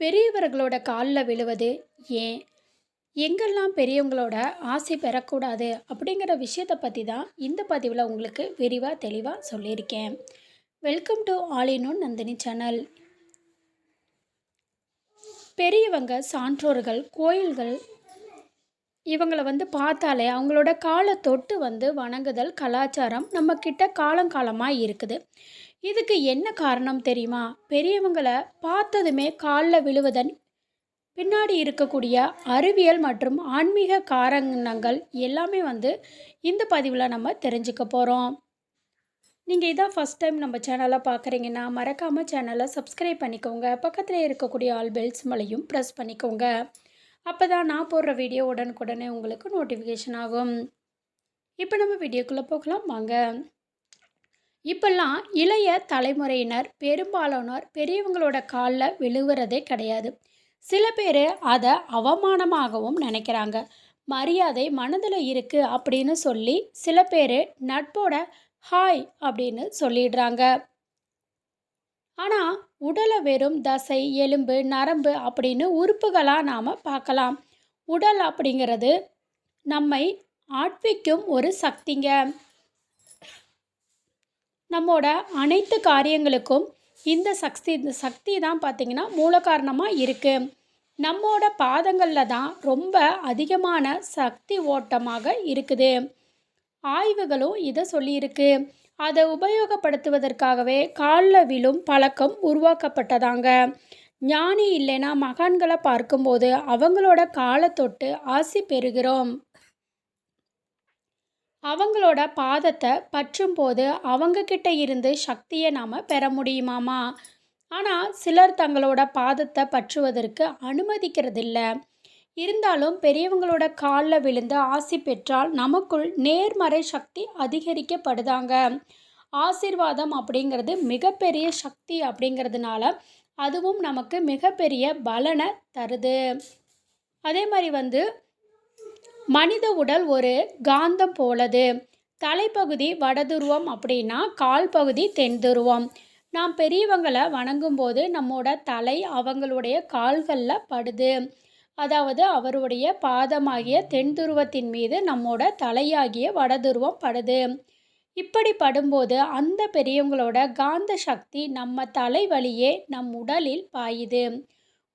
பெரியவர்களோட காலில் விழுவது ஏன்? எங்கெல்லாம் பெரியவங்களோட ஆசை பெறக்கூடாது அப்படிங்கிற விஷயத்தை பற்றி தான் இந்த பதிவில் உங்களுக்கு விரிவாக தெளிவாக சொல்லியிருக்கேன். Welcome to all in one Nandini channel. பெரியவங்க, சான்றோர்கள், கோயில்கள் இவங்களை பார்த்தாலே அவங்களோட காலை தொட்டு வணங்குதல் கலாச்சாரம் நம்மக்கிட்ட காலங்காலமாக இருக்குது. இதுக்கு என்ன காரணம் தெரியுமா? பெரியவங்களை பார்த்ததுமே காலில் விழுவதன் பின்னாடி இருக்கக்கூடிய அறிவியல் மற்றும் ஆன்மீக காரணங்கள் எல்லாமே இந்த பதிவில் நம்ம தெரிஞ்சுக்க போகிறோம். நீங்கள் இதான் ஃபஸ்ட் டைம் நம்ம சேனலை பார்க்குறீங்கன்னா மறக்காமல் சேனலை சப்ஸ்கிரைப் பண்ணிக்கோங்க. பக்கத்தில் இருக்கக்கூடிய ஆல் பெல்ஸ் மலையும் ப்ரெஸ் பண்ணிக்கோங்க. அப்போ தான் நான் போடுற வீடியோ உடனுக்குடனே உங்களுக்கு நோட்டிஃபிகேஷன் ஆகும். இப்போ நம்ம வீடியோக்குள்ளே போகலாம் வாங்க. இப்போல்லாம் இளைய தலைமுறையினர் பெரும்பாலானோர் பெரியவங்களோட காலில் விழுவுறதே கிடையாது. சில பேர் அதை அவமானமாகவும் நினைக்கிறாங்க. மரியாதை மனதில் இருக்குது அப்படின்னு சொல்லி சில பேர் நட்போட ஹாய் அப்படின்னு சொல்லிடுறாங்க. ஆனால் உடலை வெறும் தசை, எலும்பு, நரம்பு அப்படின்னு உறுப்புகளாக நாம் பார்க்கலாம். உடல் அப்படிங்கிறது நம்மை ஆட்விக்கும் ஒரு சக்திங்க. நம்மோட அனைத்து காரியங்களுக்கும் இந்த சக்தி தான் பார்த்திங்கன்னா மூல காரணமாக இருக்குது. நம்மோட பாதங்களில் தான் ரொம்ப அதிகமான சக்தி ஓட்டமாக இருக்குது. ஆய்வுகளும் இதை சொல்லியிருக்கு. அதை உபயோகப்படுத்துவதற்காகவே காலில் விழும் பழக்கம் உருவாக்கப்பட்டதாங்க. ஞானி இல்லைன்னா மகான்களை பார்க்கும்போது அவங்களோட காலை தொட்டு ஆசி பெறுகிறோம். அவங்களோட பாதத்தை பற்றும் போது அவங்கக்கிட்ட இருந்து சக்தியை நாம் பெற முடியுமாமா. ஆனால் சிலர் தங்களோட பாதத்தை பற்றுவதற்கு அனுமதிக்கிறதில்ல. இருந்தாலும் பெரியவங்களோட காலில் விழுந்து ஆசி பெற்றால் நமக்குள் நேர்மறை சக்தி அதிகரிக்கப்படுதாங்க. ஆசீர்வாதம் அப்படிங்கிறது மிகப்பெரிய சக்தி அப்படிங்கிறதுனால அதுவும் நமக்கு மிகப்பெரிய பலனை தருது. அதே மாதிரி மனித உடல் ஒரு காந்தம் போலது. தலைப்பகுதி வடதுருவம் அப்படின்னா கால் பகுதி தென் துருவம். நாம் பெரியவங்களை வணங்கும்போது நம்மோட தலை அவங்களுடைய கால்களில் படுது. அதாவது அவருடைய பாதமாகிய தென் துருவத்தின் மீது நம்மோட தலையாகிய வடதுருவம் படுது. இப்படி படும்போது அந்த பெரியவங்களோட காந்த சக்தி நம்ம தலை வழியே நம் உடலில் பாயுது.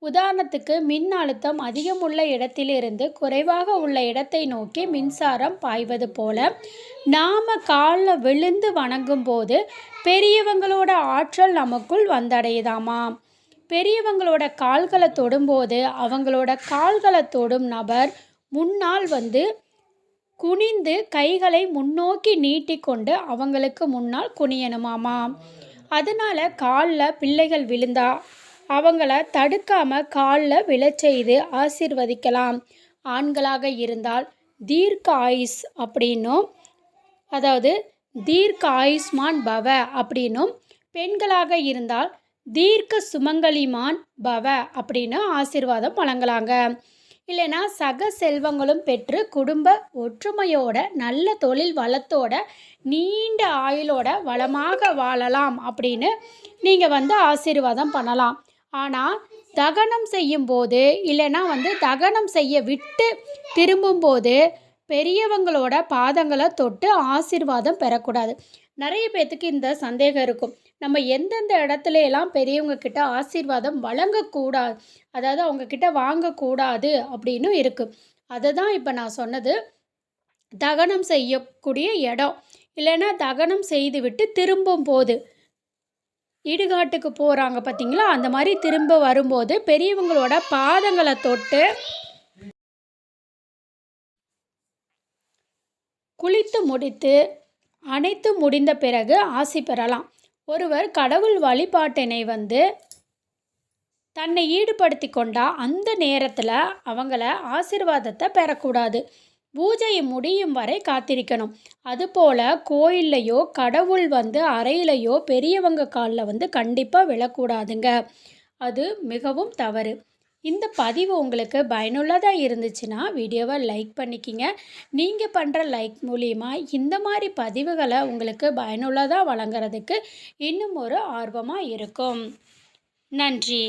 உதாரணத்துக்கு மின் அழுத்தம் அதிகமுள்ள இடத்திலிருந்து குறைவாக உள்ள இடத்தை நோக்கி மின்சாரம் பாய்வது போல நாம் காலில் விழுந்து வணங்கும் போது பெரியவங்களோட ஆற்றல் நமக்குள் வந்தடையுதாமா. பெரியவங்களோட கால்களை தொடும்போது அவங்களோட கால்களை தொடும் நபர் முன்னால் குனிந்து கைகளை முன்னோக்கி நீட்டிக்கொண்டு அவங்களுக்கு முன்னால் குனியணுமாமா. அதனால் காலில் பிள்ளைகள் விழுந்தா அவங்கள தடுக்காமல் காலில் விழச்செய்து ஆசீர்வதிக்கலாம். ஆண்களாக இருந்தால் தீர்க்க ஆயுஸ் அப்படின்னும், அதாவது தீர்க்க ஆயுஷ்மான் பவ அப்படின்னும், பெண்களாக இருந்தால் தீர்க்க சுமங்கலிமான் பவ அப்படின்னு ஆசீர்வாதம் வழங்கலாங்க. இல்லைனா சக செல்வங்களும் பெற்று குடும்ப ஒற்றுமையோட நல்ல தொழில் வளத்தோட நீண்ட ஆயுளோட வளமாக வாழலாம் அப்படின்னு நீங்கள் ஆசீர்வாதம் பண்ணலாம். ஆனால் தகனம் செய்யும்போது இல்லைன்னா தகனம் செய்ய விட்டு திரும்பும்போது பெரியவங்களோட பாதங்களை தொட்டு ஆசீர்வாதம் பெறக்கூடாது. நிறைய பேர்த்துக்கு இந்த சந்தேகம் இருக்கும். நம்ம எந்தெந்த இடத்துல எல்லாம் பெரியவங்க கிட்ட ஆசீர்வாதம் வழங்கக்கூடாது, அதாவது அவங்கக்கிட்ட வாங்கக்கூடாது அப்படின்னு இருக்குது. அதை தான் இப்போ நான் சொன்னது. தகனம் செய்யக்கூடிய இடம் இல்லைன்னா தகனம் செய்து விட்டு திரும்பும் போது இடுகாட்டுக்கு போகிறாங்க பார்த்தீங்களா, அந்த மாதிரி திரும்ப வரும்போது பெரியவங்களோட பாதங்களை தொட்டு குளித்து முடித்து அனைத்து முடிந்த பிறகு ஆசி பெறலாம். ஒருவர் கடவுள் வழிபாட்டினை தன்னை ஈடுபடுத்தி கொண்டால் அந்த நேரத்தில் அவங்கள ஆசீர்வாதத்தை பெறக்கூடாது. பூஜை முடியும் வரை காத்திருக்கணும். அதுபோல் கோயில்லையோ கடவுள் அறையிலையோ பெரியவங்க காலில் கண்டிப்பாக விழக்கூடாதுங்க. அது மிகவும் தவறு. இந்த பதிவு உங்களுக்கு பயனுள்ளதாக இருந்துச்சுன்னா வீடியோவை லைக் பண்ணிக்கிங்க. நீங்கள் பண்ணுற லைக் மூலியமாக இந்த மாதிரி பதிவுகளை உங்களுக்கு பயனுள்ளதாக வழங்குறதுக்கு இன்னும் ஒரு ஆர்வமாக இருக்கும். நன்றி.